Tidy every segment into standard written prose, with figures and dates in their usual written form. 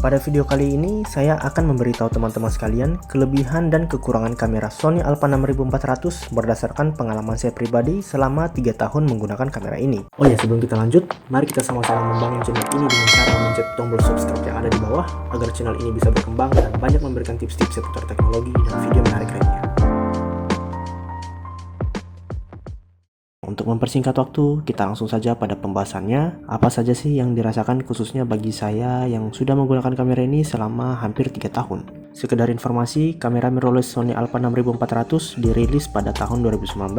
Pada video kali ini, saya akan memberitahu teman-teman sekalian kelebihan dan kekurangan kamera Sony Alpha 6400 berdasarkan pengalaman saya pribadi selama 3 tahun menggunakan kamera ini. Oh ya, sebelum kita lanjut, mari kita sama-sama membangun channel ini dengan cara memencet tombol subscribe yang ada di bawah agar channel ini bisa berkembang dan banyak memberikan tips-tips seputar teknologi dan video menarik lainnya. Untuk mempersingkat waktu, kita langsung saja pada pembahasannya. Apa saja sih yang dirasakan khususnya bagi saya yang sudah menggunakan kamera ini selama hampir 3 tahun. Sekedar informasi, kamera mirrorless Sony Alpha 6400 dirilis pada tahun 2019,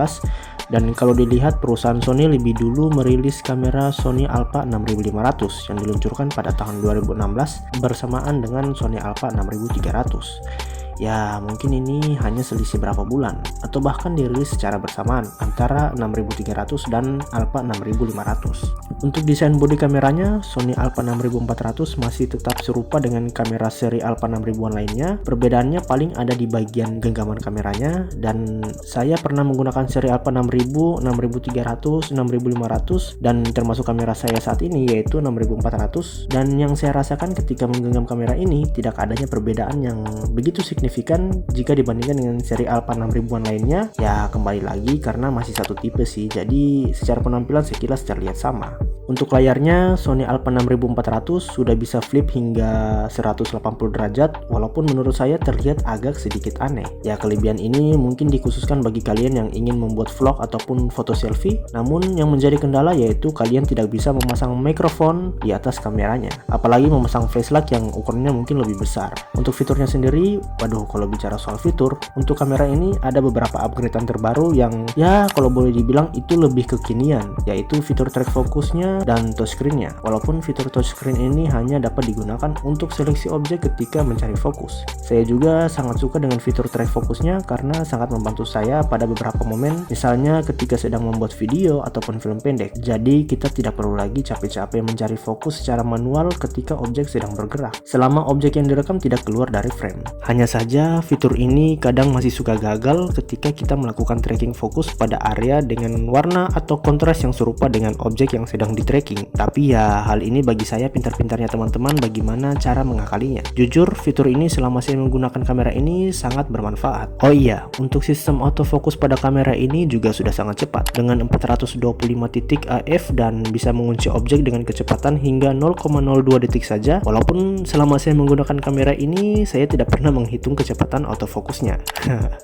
dan kalau dilihat perusahaan Sony lebih dulu merilis kamera Sony Alpha 6500 yang diluncurkan pada tahun 2016 bersamaan dengan Sony Alpha 6300. Ya, mungkin ini hanya selisih berapa bulan atau bahkan dirilis secara bersamaan antara 6300 dan Alpha 6500. Untuk desain bodi kameranya, Sony Alpha 6400 masih tetap serupa dengan kamera seri Alpha 6000-an lainnya. Perbedaannya paling ada di bagian genggaman kameranya, dan saya pernah menggunakan seri Alpha 6000, 6300, 6500 dan termasuk kamera saya saat ini yaitu 6400, dan yang saya rasakan ketika menggenggam kamera ini tidak adanya perbedaan yang begitu signifikan jika dibandingkan dengan seri Alpha 6000-an lainnya. Ya, kembali lagi karena masih satu tipe sih, jadi secara penampilan sekilas terlihat sama. Untuk layarnya, Sony Alpha 6400 sudah bisa flip hingga 180 derajat, walaupun menurut saya terlihat agak sedikit aneh. Ya, kelebihan ini mungkin dikhususkan bagi kalian yang ingin membuat vlog ataupun foto selfie, namun yang menjadi kendala yaitu kalian tidak bisa memasang mikrofon di atas kameranya, apalagi memasang flashlight yang ukurannya mungkin lebih besar. Untuk fiturnya sendiri, waduh, kalau bicara soal fitur, untuk kamera ini ada beberapa upgradean terbaru yang ya kalau boleh dibilang itu lebih kekinian, yaitu fitur track fokusnya dan touchscreen-nya. Walaupun fitur touchscreen ini hanya dapat digunakan untuk seleksi objek ketika mencari fokus. Saya juga sangat suka dengan fitur track fokusnya karena sangat membantu saya pada beberapa momen, misalnya ketika sedang membuat video ataupun film pendek. Jadi kita tidak perlu lagi capek-capek mencari fokus secara manual ketika objek sedang bergerak, selama objek yang direkam tidak keluar dari frame. Hanya saja fitur ini kadang masih suka gagal ketika kita melakukan tracking fokus pada area dengan warna atau kontras yang serupa dengan objek yang sedang di-tracking. Tapi ya, hal ini bagi saya pintar-pintarnya teman-teman bagaimana cara mengakalinya. Jujur, fitur ini selama saya menggunakan kamera ini sangat bermanfaat. Oh iya, untuk sistem autofocus pada kamera ini juga sudah sangat cepat dengan 425 titik AF dan bisa mengunci objek dengan kecepatan hingga 0,02 detik saja. Walaupun selama saya menggunakan kamera ini saya tidak pernah menghitung kecepatan autofokusnya.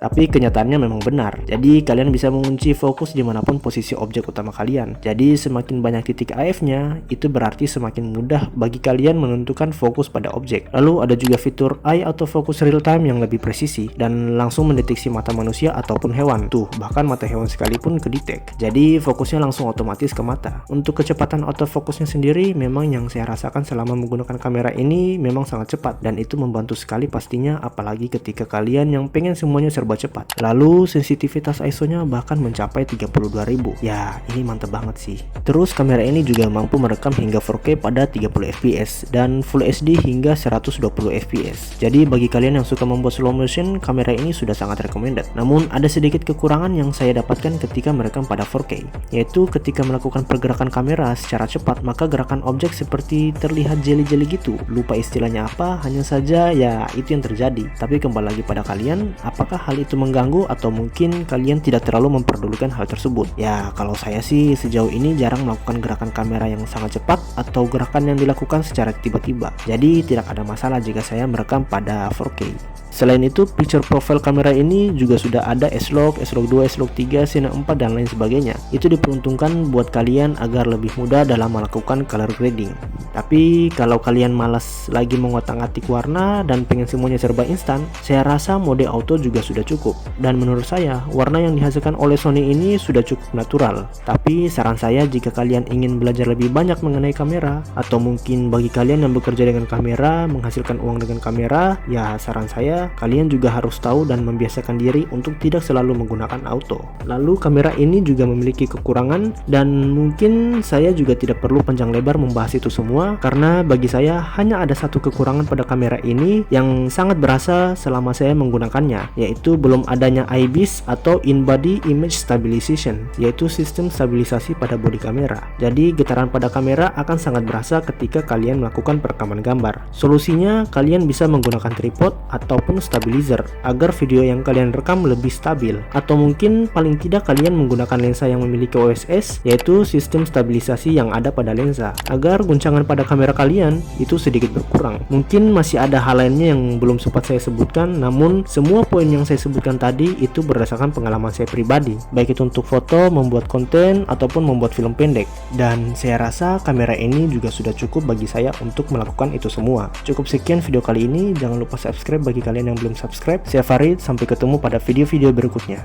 Tapi kenyataannya memang benar. Jadi kalian bisa mengunci fokus dimanapun posisi objek utama kalian. Jadi semakin banyak titik AF-nya, itu berarti semakin mudah bagi kalian menentukan fokus pada objek. Lalu ada juga fitur Eye Autofocus Real Time yang lebih presisi dan langsung mendeteksi mata manusia ataupun hewan. Tuh, bahkan mata hewan sekalipun kedetek. Jadi fokusnya langsung otomatis ke mata. Untuk kecepatan autofokusnya sendiri, memang yang saya rasakan selama menggunakan kamera ini memang sangat cepat, dan itu membantu sekali pastinya, apalagi ketika kalian yang pengen semuanya serba cepat. Lalu sensitivitas ISO-nya bahkan mencapai 32.000. Ya, ini mantep banget sih. Terus kamera ini juga mampu merekam hingga 4K pada 30 fps dan Full HD hingga 120 fps. Jadi bagi kalian yang suka membuat slow motion, kamera ini sudah sangat recommended. Namun ada sedikit kekurangan yang saya dapatkan ketika merekam pada 4K, yaitu ketika melakukan pergerakan kamera secara cepat, maka gerakan objek seperti terlihat jeli-jeli gitu. Lupa istilahnya apa, hanya saja ya itu yang terjadi. Tapi kembali lagi pada kalian, apakah hal itu mengganggu atau mungkin kalian tidak terlalu memperdulikan hal tersebut? Ya, kalau saya sih sejauh ini jarang melakukan gerakan kamera yang sangat cepat atau gerakan yang dilakukan secara tiba-tiba. Jadi tidak ada masalah jika saya merekam pada 4K. Selain itu, picture profile kamera ini juga sudah ada S-Log, S-Log 2, S-Log 3, Cine 4 dan lain sebagainya. Itu diperuntukkan buat kalian agar lebih mudah dalam melakukan color grading. Tapi kalau kalian malas lagi mengotak-atik warna dan pengen semuanya serba instan, saya rasa mode auto juga sudah cukup. Dan menurut saya, warna yang dihasilkan oleh Sony ini sudah cukup natural. Tapi saran saya jika kalian ingin belajar lebih banyak mengenai kamera, atau mungkin bagi kalian yang bekerja dengan kamera, menghasilkan uang dengan kamera, ya saran saya kalian juga harus tahu dan membiasakan diri untuk tidak selalu menggunakan auto. Lalu kamera ini juga memiliki kekurangan, dan mungkin saya juga tidak perlu panjang lebar membahas itu semua, karena bagi saya hanya ada satu kekurangan pada kamera ini yang sangat berasa juga selama saya menggunakannya, yaitu belum adanya IBIS atau In-Body Image Stabilization, yaitu sistem stabilisasi pada bodi kamera. Jadi getaran pada kamera akan sangat berasa ketika kalian melakukan perekaman gambar. Solusinya, kalian bisa menggunakan tripod ataupun stabilizer agar video yang kalian rekam lebih stabil, atau mungkin paling tidak kalian menggunakan lensa yang memiliki OSS, yaitu sistem stabilisasi yang ada pada lensa, agar guncangan pada kamera kalian itu sedikit berkurang. Mungkin masih ada hal lainnya yang belum sempat saya sebutkan, namun semua poin yang saya sebutkan tadi itu berdasarkan pengalaman saya pribadi, baik itu untuk foto, membuat konten, ataupun membuat film pendek. Dan saya rasa kamera ini juga sudah cukup bagi saya untuk melakukan itu semua. Cukup sekian video kali ini, jangan lupa subscribe bagi kalian yang belum subscribe. Saya Farid, sampai ketemu pada video-video berikutnya.